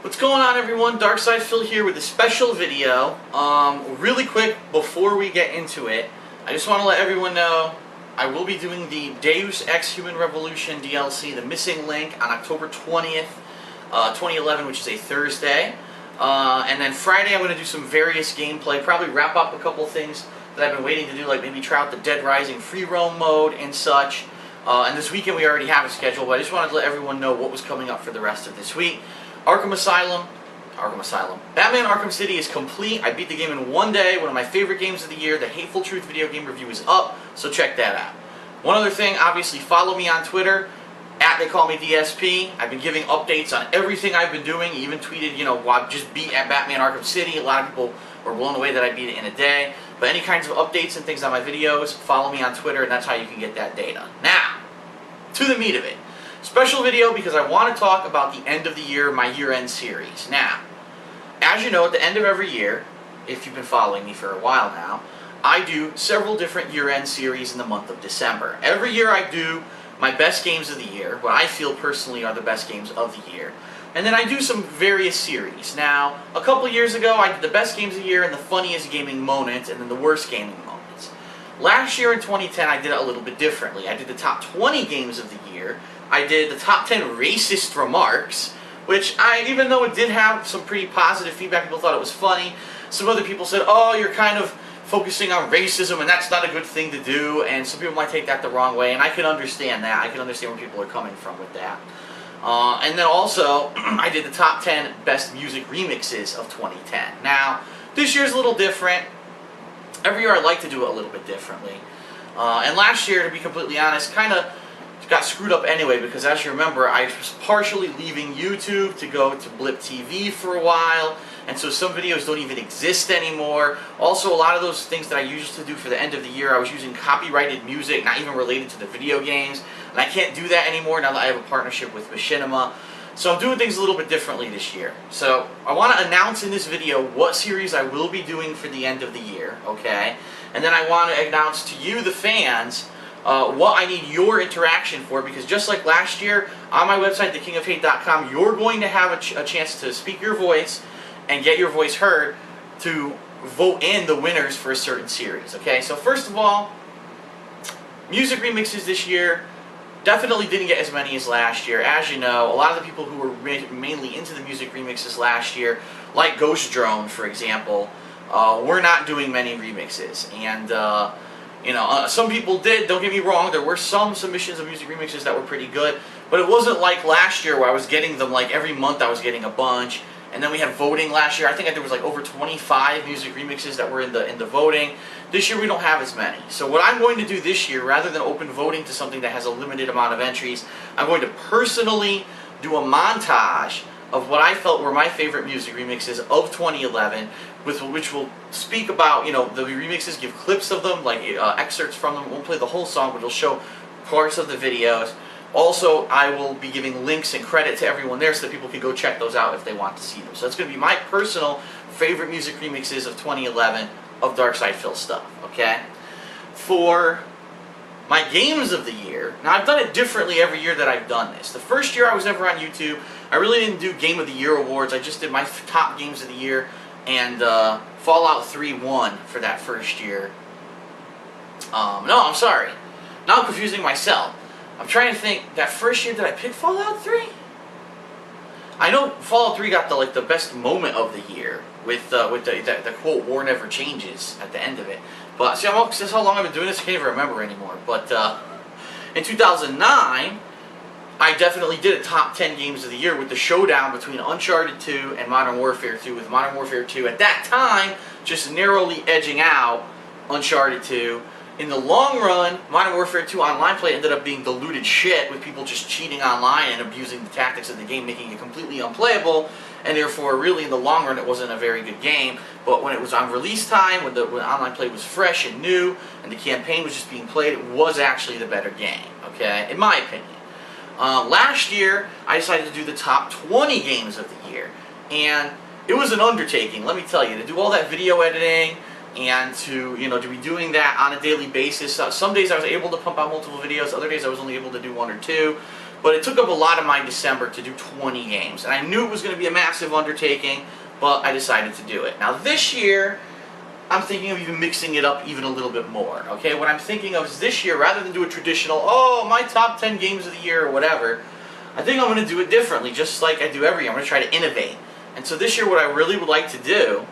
What's going on, everyone? Darkside Phil here with a special video. Really quick before we get into it, I just want to let everyone know I will be doing the Deus Ex Human Revolution DLC, The Missing Link, on October 20th, 2011, which is a Thursday. And then Friday I'm going to do some various gameplay, probably wrap up a couple things that I've been waiting to do, like maybe try out the Dead Rising free roam mode and such. And this weekend we already have a schedule, but I just wanted to let everyone know what was coming up for the rest of this week. Arkham Asylum, Batman Arkham City is complete. I beat the game in one day, one of my favorite games of the year. The Hateful Truth video game review is up, so check that out. One other thing, obviously follow me on Twitter, they call me DSP. I've been giving updates on everything I've been doing, even tweeted, I just beat at Batman Arkham City. A lot of people were blown away that I beat it in a day. But any kinds of updates and things on my videos, follow me on Twitter, and that's how you can get that data. Now, to the meat of it. Special video because I want to talk about the end of the year, my year-end series. Now, as you know, at the end of every year, if you've been following me for a while now, I do several different year-end series in the month of December. Every year I do my best games of the year, what I feel personally are the best games of the year. And then I do some various series. Now, a couple years ago, I did the best games of the year and the funniest gaming moments, and then the worst gaming moments. Last year in 2010, I did it a little bit differently. I did the top 20 games of the year. I did the top 10 racist remarks, which even though it did have some pretty positive feedback, people thought it was funny. Some other people said, oh, you're kind of focusing on racism and that's not a good thing to do, and some people might take that the wrong way, and I can understand that. I can understand where people are coming from with that. And then also, I did the top 10 best music remixes of 2010. Now, this year's a little different. Every year I like to do it a little bit differently. And last year, to be completely honest, kind of got screwed up anyway, because as you remember, I was partially leaving YouTube to go to Blip TV for a while, and so some videos don't even exist anymore. Also, a lot of those things that I used to do for the end of the year, I was using copyrighted music, not even related to the video games, and I can't do that anymore now that I have a partnership with Machinima. So I'm doing things a little bit differently this year. So I want to announce in this video what series I will be doing for the end of the year, okay? And then I want to announce to you, the fans, what I need your interaction for, because just like last year, on my website, thekingofhate.com, you're going to have a chance to speak your voice and get your voice heard to vote in the winners for a certain series, okay? So first of all, music remixes this year definitely didn't get as many as last year. As you know, a lot of the people who were mainly into the music remixes last year, like Ghost Drone, for example, were not doing many remixes. And some people did, don't get me wrong, there were some submissions of music remixes that were pretty good, but it wasn't like last year where I was getting them like every month. I was getting a bunch. And then we had voting last year. I think there was like over 25 music remixes that were in the voting. This year we don't have as many. So what I'm going to do this year, rather than open voting to something that has a limited amount of entries, I'm going to personally do a montage of what I felt were my favorite music remixes of 2011, which will speak about, the remixes, give clips of them, like excerpts from them. Won't play the whole song, but it'll show parts of the videos. Also, I will be giving links and credit to everyone there so that people can go check those out if they want to see them. So that's going to be my personal favorite music remixes of 2011 of Darkside Phil stuff, okay? For my games of the year, now I've done it differently every year that I've done this. The first year I was ever on YouTube, I really didn't do Game of the Year awards. I just did my top games of the year, and Fallout 3 won for that first year. No, I'm sorry. Now I'm confusing myself. I'm trying to think, that first year, did I pick Fallout 3? I know Fallout 3 got the best moment of the year with the quote, "War never changes" at the end of it. But see, this is how long I've been doing this, I can't even remember anymore. But in 2009, I definitely did a top 10 games of the year with the showdown between Uncharted 2 and Modern Warfare 2, with Modern Warfare 2 at that time just narrowly edging out Uncharted 2. In the long run, Modern Warfare 2 online play ended up being diluted shit, with people just cheating online and abusing the tactics of the game, making it completely unplayable, and therefore, really, in the long run, it wasn't a very good game. But when it was on release time, when online play was fresh and new, and the campaign was just being played, it was actually the better game, okay, in my opinion. Last year, I decided to do the top 20 games of the year, and it was an undertaking, let me tell you, to do all that video editing, and to be doing that on a daily basis. Some days I was able to pump out multiple videos, other days I was only able to do one or two. but it took up a lot of my December to do 20 games. And I knew it was going to be a massive undertaking, but I decided to do it. Now this year, I'm thinking of even mixing it up even a little bit more. Okay, what I'm thinking of is this year, rather than do a traditional, oh, my top 10 games of the year or whatever, I think I'm going to do it differently, just like I do every year. I'm going to try to innovate. And so this year what I really would like to do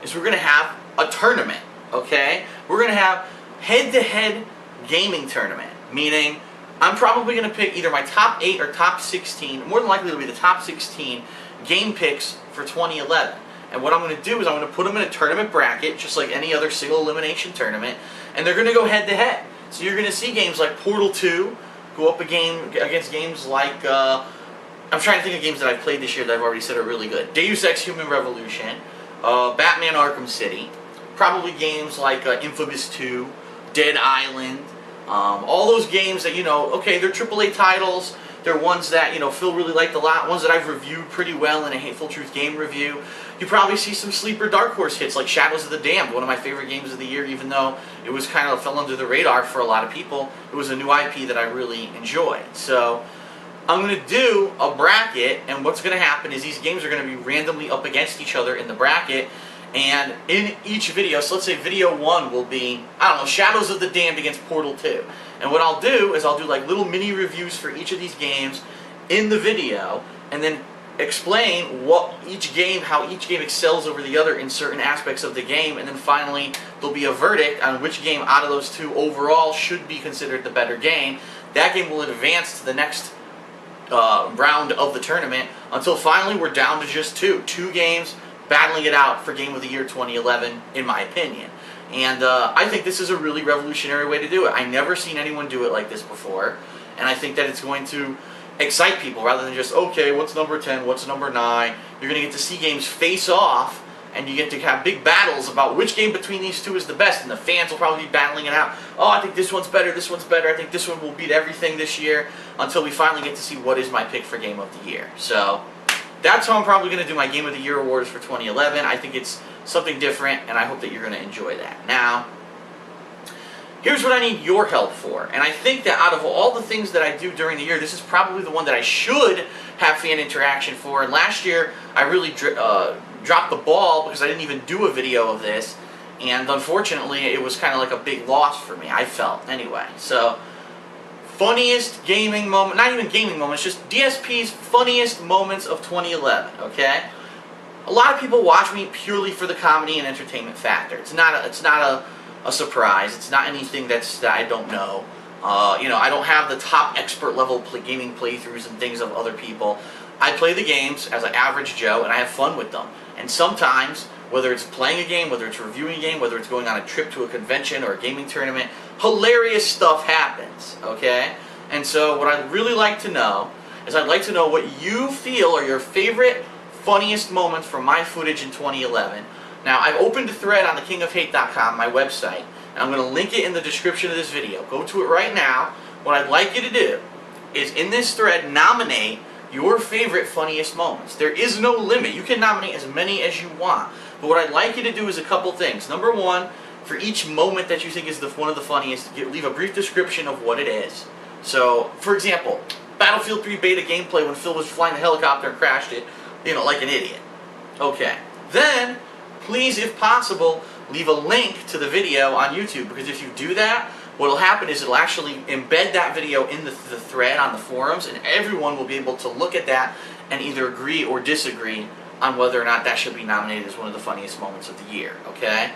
is we're going to have a tournament, okay? We're going to have head-to-head gaming tournament, meaning I'm probably going to pick either my top 8 or top 16, more than likely it'll be the top 16 game picks for 2011. And what I'm going to do is I'm going to put them in a tournament bracket, just like any other single elimination tournament, and they're going to go head-to-head. So you're going to see games like Portal 2 go up against games like, I'm trying to think of games that I've played this year that I've already said are really good. Deus Ex Human Revolution, Batman Arkham City, probably games like Infamous 2, Dead Island, all those games that, you know, okay, they're AAA titles, they're ones that, you know, Phil really liked a lot, ones that I've reviewed pretty well in a Hateful Truth game review. You probably see some sleeper dark horse hits like Shadows of the Damned, one of my favorite games of the year, even though it was kind of fell under the radar for a lot of people. It was a new IP that I really enjoyed. So I'm going to do a bracket, and what's going to happen is these games are going to be randomly up against each other in the bracket, and in each video, so let's say video 1 will be, I don't know, Shadows of the Damned against Portal 2. And what I'll do is I'll do like little mini reviews for each of these games in the video, and then explain what each game, how each game excels over the other in certain aspects of the game, and then finally there'll be a verdict on which game out of those two overall should be considered the better game. That game will advance to the next round of the tournament until finally we're down to just two games battling it out for Game of the Year 2011, in my opinion. And I think this is a really revolutionary way to do it. I've never seen anyone do it like this before, and I think that it's going to excite people rather than just, okay, what's number 10, what's number 9. You're going to get to see games face off, and you get to have big battles about which game between these two is the best, and the fans will probably be battling it out. Oh, I think this one's better, I think this one will beat everything this year, until we finally get to see what is my pick for Game of the Year. So that's how I'm probably going to do my Game of the Year awards for 2011. I think it's something different, and I hope that you're going to enjoy that. Now, here's what I need your help for, and I think that out of all the things that I do during the year, this is probably the one that I should have fan interaction for. And last year, I really dropped the ball because I didn't even do a video of this, and unfortunately, it was kind of like a big loss for me, I felt, anyway. So, funniest gaming moment, not even gaming moments, just DSP's funniest moments of 2011, okay? A lot of people watch me purely for the comedy and entertainment factor. It's not a surprise. It's not anything that I don't know. You know, I don't have the top expert level gaming playthroughs and things of other people. I play the games as an average Joe, and I have fun with them. And sometimes, whether it's playing a game, whether it's reviewing a game, whether it's going on a trip to a convention or a gaming tournament, hilarious stuff happens, okay? And so what I'd really like to know is I'd like to know what you feel are your favorite, funniest moments from my footage in 2011. Now, I've opened a thread on thekingofhate.com, my website, and I'm going to link it in the description of this video. Go to it right now. What I'd like you to do is, in this thread, nominate your favorite funniest moments. There is no limit. You can nominate as many as you want. But what I'd like you to do is a couple things. Number one, for each moment that you think is one of the funniest, leave a brief description of what it is. So, for example, Battlefield 3 beta gameplay when Phil was flying the helicopter and crashed it, you know, like an idiot. Okay. Then, please, if possible, leave a link to the video on YouTube, because if you do that, what will happen is it'll actually embed that video in the thread on the forums, and everyone will be able to look at that and either agree or disagree on whether or not that should be nominated as one of the funniest moments of the year, okay?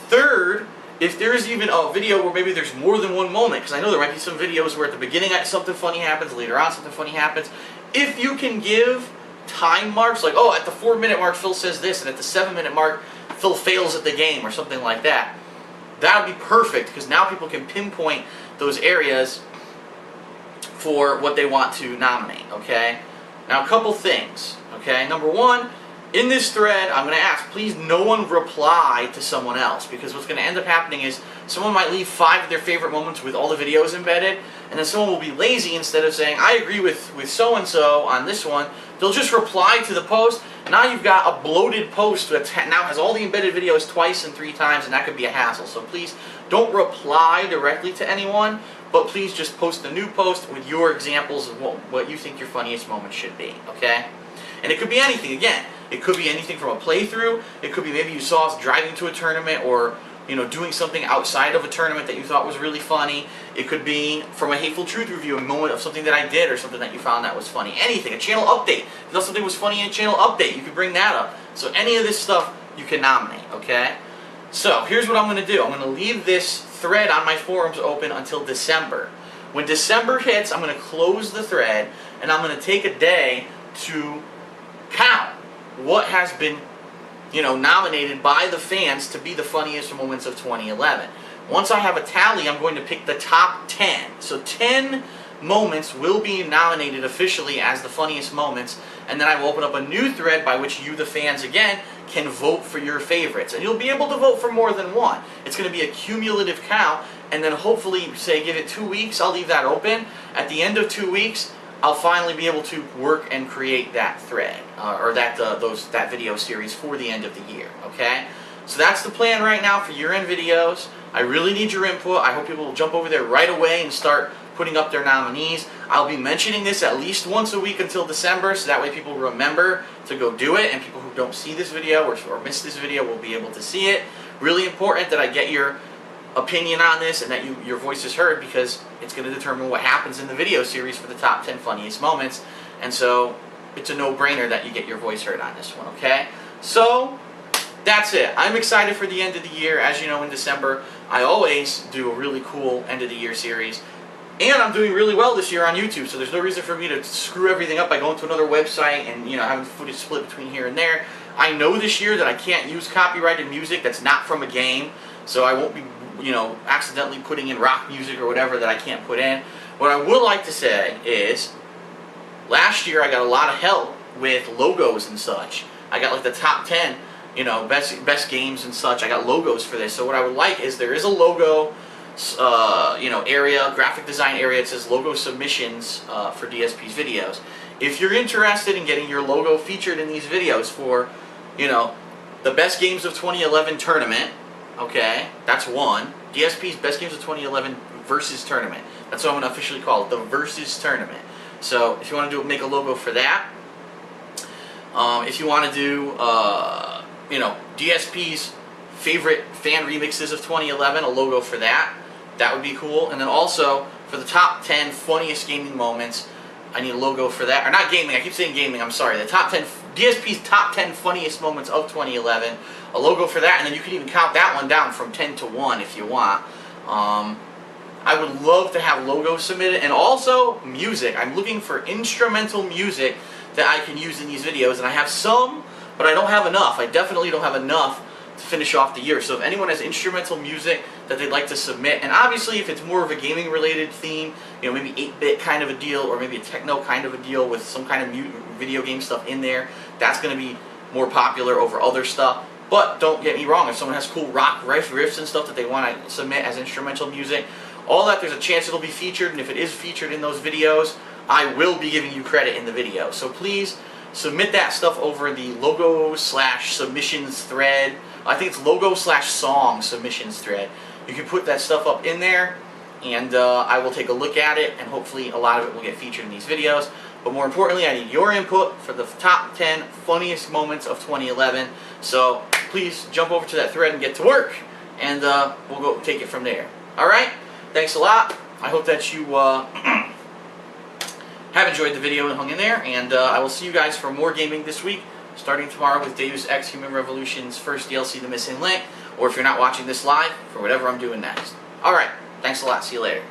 Third, if there's even a video where maybe there's more than one moment, because I know there might be some videos where at the beginning something funny happens, later on something funny happens, if you can give time marks, like, oh, at the 4-minute mark Phil says this, and at the 7-minute mark Phil fails at the game, or something like that, that would be perfect, because now people can pinpoint those areas for what they want to nominate, okay? Now, a couple things, okay? Number one, in this thread, I'm going to ask, please no one reply to someone else, because what's going to end up happening is someone might leave 5 of their favorite moments with all the videos embedded, and then someone will be lazy. Instead of saying, I agree with so-and-so on this one, they'll just reply to the post. Now you've got a bloated post that now has all the embedded videos twice and 3 times, and that could be a hassle. So please don't reply directly to anyone. but please just post a new post with your examples of what you think your funniest moment should be, okay? And it could be anything, again. It could be anything from a playthrough. It could be maybe you saw us driving to a tournament, or doing something outside of a tournament that you thought was really funny. It could be from a Hateful Truth review, a moment of something that I did or something that you found that was funny. Anything, a channel update. If you thought something was funny in a channel update, you could bring that up. So any of this stuff you can nominate, okay? So here's what I'm going to do. I'm going to leave this thread on my forums open until December. When December hits, I'm going to close the thread, and I'm going to take a day to count what has been nominated by the fans to be the funniest moments of 2011. Once I have a tally, I'm going to pick the top 10. So 10 moments will be nominated officially as the funniest moments, and then I will open up a new thread by which you, the fans, again, can vote for your favorites. And you'll be able to vote for more than one. It's going to be a cumulative count, and then hopefully, say, give it 2 weeks, I'll leave that open. At the end of 2 weeks, I'll finally be able to work and create that thread, or that video series for the end of the year, okay? So that's the plan right now for year-end videos. I really need your input. I hope people will jump over there right away and start putting up their nominees. I'll be mentioning this at least once a week until December, so that way people remember to go do it, and people who don't see this video or miss this video will be able to see it. Really important that I get your opinion on this and that your voice is heard, because it's going to determine what happens in the video series for the top 10 funniest moments. And so it's a no-brainer that you get your voice heard on this one, okay? So that's it. I'm excited for the end of the year. As you know, in December, I always do a really cool end of the year series. And I'm doing really well this year on YouTube, so there's no reason for me to screw everything up by going to another website and having footage split between here and there. I know this year that I can't use copyrighted music that's not from a game, so I won't be accidentally putting in rock music or whatever that I can't put in. What I would like to say is, last year I got a lot of help with logos and such. I got like the top 10, best games and such. I got logos for this. So what I would like is, there is a logo, area, graphic design area. It says logo submissions for DSP's videos. If you're interested in getting your logo featured in these videos for, the Best Games of 2011 tournament, okay, that's one. DSP's Best Games of 2011 Versus Tournament. That's what I'm going to officially call it, the Versus Tournament. So if you want to make a logo for that, if you want to do, DSP's favorite fan remixes of 2011, a logo for that, that would be cool. And then also, for the top 10 funniest gaming moments, I need a logo for that. Or not gaming, I keep saying gaming, I'm sorry. The top 10, DSP's top 10 funniest moments of 2011, a logo for that, and then you can even count that one down from 10 to 1 if you want. I would love to have logos submitted, and also music. I'm looking for instrumental music that I can use in these videos, and I have some, but I don't have enough. I definitely don't have enough to finish off the year. So if anyone has instrumental music that they'd like to submit, and obviously if it's more of a gaming related theme, maybe 8-bit kind of a deal, or maybe a techno kind of a deal with some kind of video game stuff in there, that's going to be more popular over other stuff. But don't get me wrong, if someone has cool rock riffs and stuff that they want to submit as instrumental music, all that, there's a chance it'll be featured, and if it is featured in those videos, I will be giving you credit in the video. So please submit that stuff over the logo/submissions thread. I think it's logo/song submissions thread. You can put that stuff up in there, and I will take a look at it, and hopefully a lot of it will get featured in these videos. But more importantly, I need your input for the top 10 funniest moments of 2011. So please jump over to that thread and get to work, and we'll go take it from there. Alright? Thanks a lot. I hope that you have enjoyed the video and hung in there, and I will see you guys for more gaming this week, starting tomorrow with Deus Ex Human Revolution's first DLC, The Missing Link, or if you're not watching this live, for whatever I'm doing next. Alright, thanks a lot. See you later.